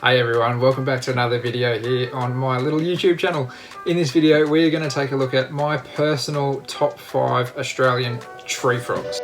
Hey everyone, welcome back to another video here on my little YouTube channel. In this video, we're going to take a look at my personal top 5 Australian tree frogs.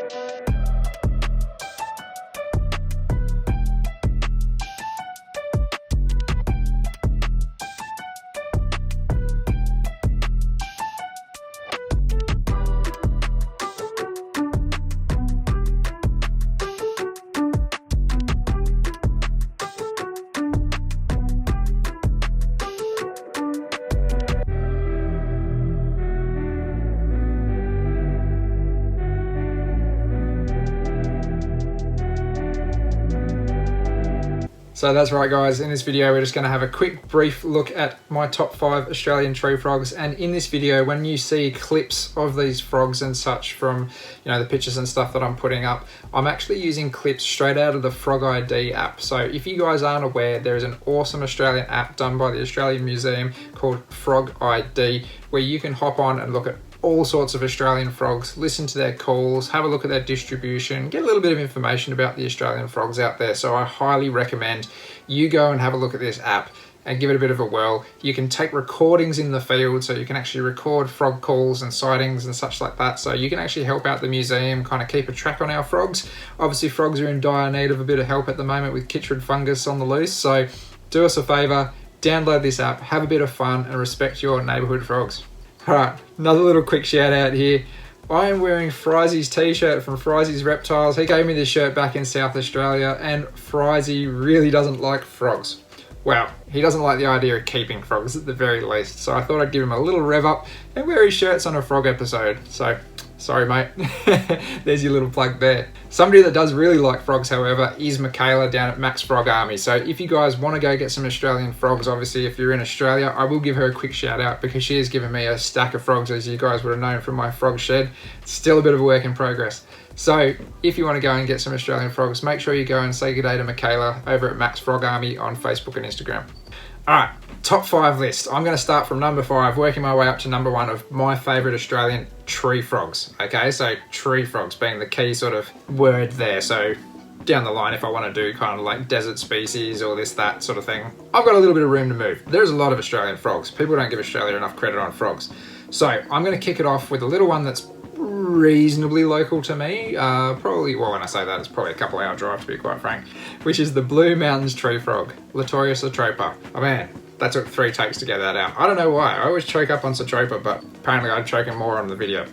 So that's right guys, in this video we're just going to have a quick brief look at my top 5 Australian tree frogs, and in this video when you see clips of these frogs and such from the pictures and stuff that I'm putting up, I'm actually using clips straight out of the Frog ID app. So if you guys aren't aware, there is an awesome Australian app done by the Australian Museum called Frog ID where you can hop on and look at all sorts of Australian frogs, listen to their calls, have a look at their distribution, get a little bit of information about the Australian frogs out there. So I highly recommend you go and have a look at this app and give it a bit of a whirl. You can take recordings in the field, so you can actually record frog calls and sightings and such like that. So you can actually help out the museum, kind of keep a track on our frogs. Obviously frogs are in dire need of a bit of help at the moment with chytrid fungus on the loose. So do us a favor, download this app, have a bit of fun and respect your neighborhood frogs. Alright, another little quick shout out here. I am wearing Frizzy's t-shirt from Frizzy's Reptiles. He gave me this shirt back in South Australia, and Frizzy really doesn't like frogs. Well, he doesn't like the idea of keeping frogs at the very least, so I thought I'd give him a little rev up and wear his shirts on a frog episode. So, sorry mate, there's your little plug there. Somebody that does really like frogs, however, is Michaela down at Max Frog Army. So if you guys want to go get some Australian frogs, obviously if you're in Australia, I will give her a quick shout out because she has given me a stack of frogs, as you guys would have known from my frog shed. It's still a bit of a work in progress. So if you want to go and get some Australian frogs, make sure you go and say good day to Michaela over at Max Frog Army on Facebook and Instagram. Alright, top 5 list. I'm going to start from number 5, working my way up to number 1 of my favourite Australian tree frogs. Okay, so tree frogs being the key sort of word there. So down the line, if I want to do kind of like desert species or this, that sort of thing, I've got a little bit of room to move. There's a lot of Australian frogs. People don't give Australia enough credit on frogs. So I'm going to kick it off with a little one that's reasonably local to me. Probably, well, when I say that, it's probably a couple hour drive to be quite frank, which is the Blue Mountains tree frog, Latorius atropa. Oh man, that took 3 takes to get that out. I don't know why. I always choke up on Satropa, but apparently I'd choke more on the video.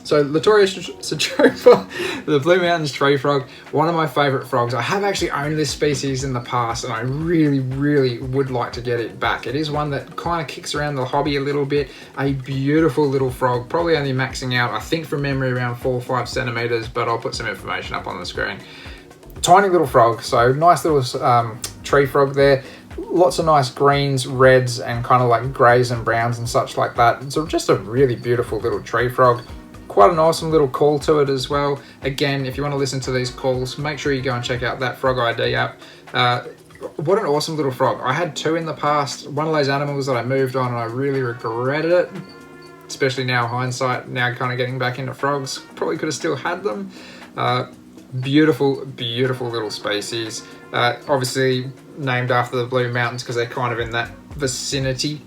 So Latorius atropa, the Blue Mountains tree frog, one of my favourite frogs. I have actually owned this species in the past and I really would like to get it back. It is one that kind of kicks around the hobby a little bit. A beautiful little frog, probably only maxing out, I think from memory, around 4 or 5 centimetres, but I'll put some information up on the screen. Tiny little frog, so nice little tree frog there. Lots of nice greens, reds and kind of like greys and browns and such like that. It's just a really beautiful little tree frog. Quite an awesome little call to it as well. Again, if you want to listen to these calls, make sure you go and check out that Frog ID app. What an awesome little frog. I had 2 in the past. One of those animals that I moved on and I really regretted it. Especially now hindsight, now kind of getting back into frogs. Probably could have still had them. Beautiful little species. Obviously named after the Blue Mountains because they're kind of in that vicinity.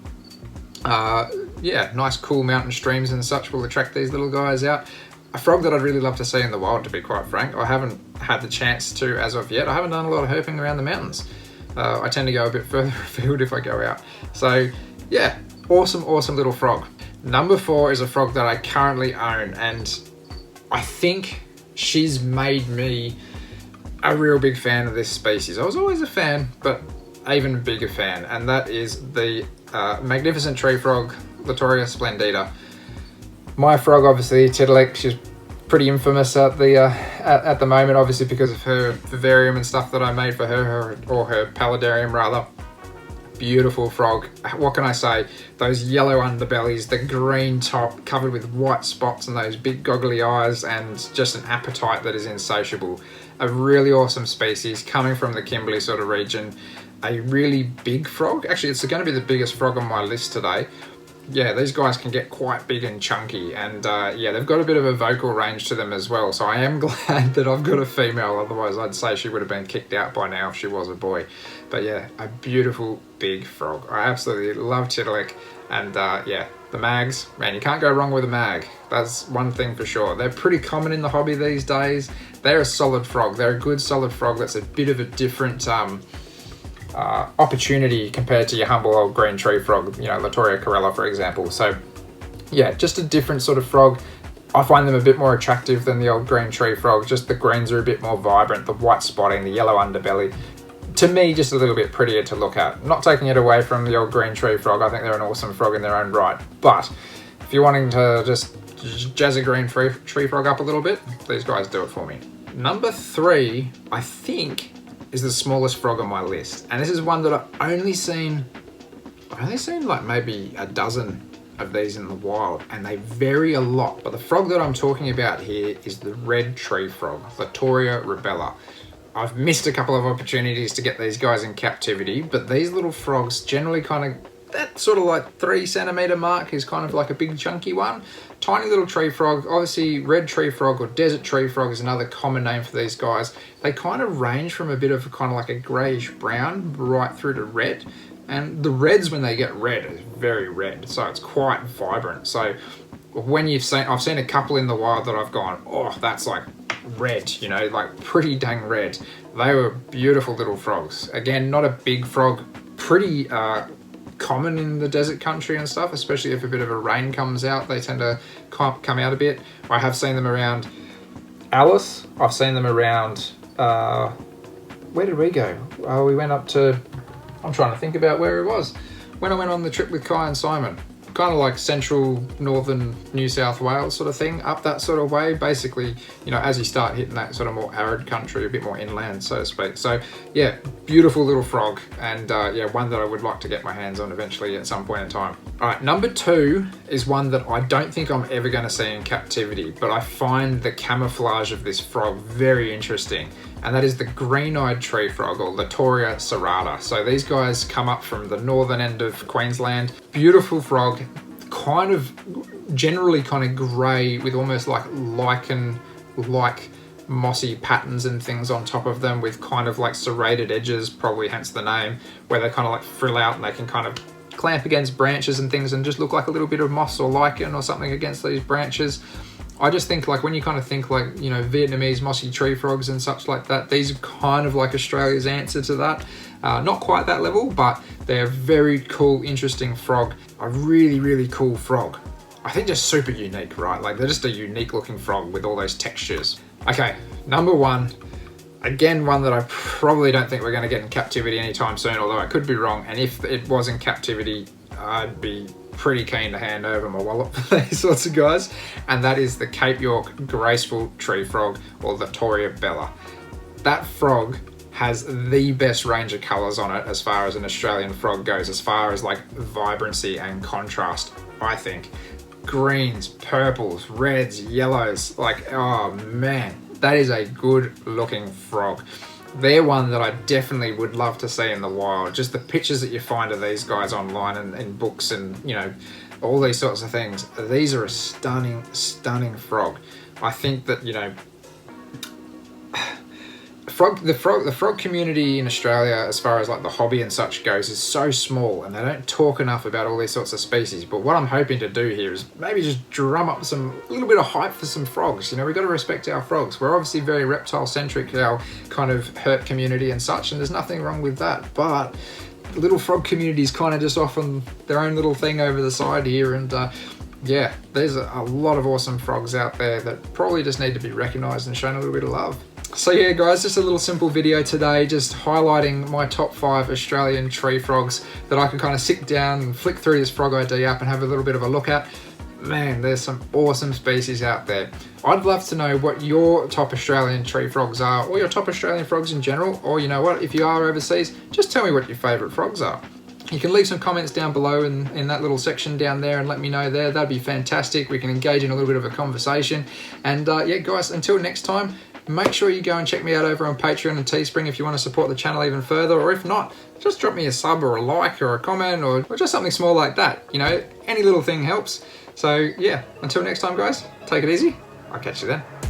Yeah, nice cool mountain streams and such will attract these little guys out. A frog that I'd really love to see in the wild, to be quite frank. I haven't had the chance to as of yet. I haven't done a lot of herping around the mountains. I tend to go a bit further afield if I go out. So yeah, awesome little frog. Number 4 is a frog that I currently own, and I think she's made me a real big fan of this species. I was always a fan, but even bigger fan, and that is the magnificent tree frog, Latoria splendida. My frog, obviously, Tiddalik, she's pretty infamous at the moment, obviously because of her vivarium and stuff that I made for her paludarium rather. Beautiful frog. What can I say? Those yellow underbellies, the green top covered with white spots and those big goggly eyes, and just an appetite that is insatiable. A really awesome species coming from the Kimberley sort of region. A really big frog. Actually, it's going to be the biggest frog on my list today. yeah, these guys can get quite big and chunky, and yeah, they've got a bit of a vocal range to them as well. So I am glad that I've got a female, otherwise I'd say she would have been kicked out by now if she was a boy. But yeah, a beautiful big frog. I absolutely love Chitterlick, and yeah, the mags, man, you can't go wrong with a mag. That's one thing for sure. They're pretty common in the hobby these days. They're a solid frog. They're a good solid frog that's a bit of a different opportunity compared to your humble old green tree frog, you know, Latoria corella, for example. So yeah, just a different sort of frog. I find them a bit more attractive than the old green tree frog. Just the greens are a bit more vibrant, the white spotting, the yellow underbelly. To me, just a little bit prettier to look at. Not taking it away from the old green tree frog. I think they're an awesome frog in their own right. But if you're wanting to just jazz a green tree frog up a little bit, these guys do it for me. Number 3, I think, is the smallest frog on my list, and this is one that I've only seen like maybe a dozen of these in the wild, and they vary a lot. But the frog that I'm talking about here is the red tree frog, Latoria rubella. I've missed a couple of opportunities to get these guys in captivity, but these little frogs generally kind of, that sort of like 3 centimeter mark is kind of like a big chunky one. Tiny little tree frog. Obviously red tree frog or desert tree frog is another common name for these guys. They kind of range from a bit of kind of like a greyish brown right through to red, and the reds, when they get red, is very red, so it's quite vibrant. So when I've seen a couple in the wild that I've gone, oh, that's like red, you know, like pretty dang red. They were beautiful little frogs. Again, not a big frog, pretty common in the desert country and stuff, especially if a bit of a rain comes out. They tend to come out a bit. I have seen them around Alice. I've seen them around, where did we go? We went up to, I'm trying to think about where it was. When I went on the trip with Kai and Simon, kind of like central northern New South Wales sort of thing, up that sort of way. Basically, you know, as you start hitting that sort of more arid country, a bit more inland, so to speak. So yeah, beautiful little frog, and yeah, one that I would like to get my hands on eventually at some point in time. All right, number 2 is one that I don't think I'm ever going to see in captivity, but I find the camouflage of this frog very interesting, and that is the green-eyed tree frog, or Latoria serrata. So these guys come up from the northern end of Queensland. Beautiful frog, kind of generally kind of grey with almost like lichen-like mossy patterns and things on top of them, with kind of like serrated edges, probably hence the name, where they kind of like frill out and they can kind of clamp against branches and things and just look like a little bit of moss or lichen or something against these branches. I just think, like, when you kind of think like, you know, Vietnamese mossy tree frogs and such like that, these are kind of like Australia's answer to that. Not quite that level, but they're a very cool, interesting frog. A really, really cool frog. I think just super unique, right? Like, they're just a unique looking frog with all those textures. Okay, number 1. Again, one that I probably don't think we're going to get in captivity anytime soon, although I could be wrong. And if it was in captivity, I'd be pretty keen to hand over my wallet for these sorts of guys. And that is the Cape York graceful tree frog, or Latoria bella. That frog has the best range of colours on it as far as an Australian frog goes, as far as like vibrancy and contrast, I think. Greens, purples, reds, yellows, like, oh man, that is a good looking frog. They're one that I definitely would love to see in the wild. Just the pictures that you find of these guys online and in books and, you know, all these sorts of things. These are a stunning, stunning frog. I think that, you know, the frog community in Australia, as far as like the hobby and such goes, is so small, and they don't talk enough about all these sorts of species. But what I'm hoping to do here is maybe just drum up a little bit of hype for some frogs. You know, we've got to respect our frogs. We're obviously very reptile centric, our kind of herp community and such, and there's nothing wrong with that. But the little frog community is kind of just off on their own little thing over the side here, and yeah, there's a lot of awesome frogs out there that probably just need to be recognised and shown a little bit of love. So yeah guys, just a little simple video today, just highlighting my top 5 Australian tree frogs that I can kind of sit down and flick through this Frog ID app and have a little bit of a look at. Man, there's some awesome species out there. I'd love to know what your top Australian tree frogs are, or your top Australian frogs in general, or you know what, if you are overseas, just tell me what your favourite frogs are. You can leave some comments down below in that little section down there and let me know there. That'd be fantastic. We can engage in a little bit of a conversation. And yeah guys, until next time, make sure you go and check me out over on Patreon and Teespring if you want to support the channel even further, or if not, just drop me a sub or a like or a comment or just something small like that. You know, any little thing helps. So yeah, until next time guys, take it easy. I'll catch you then.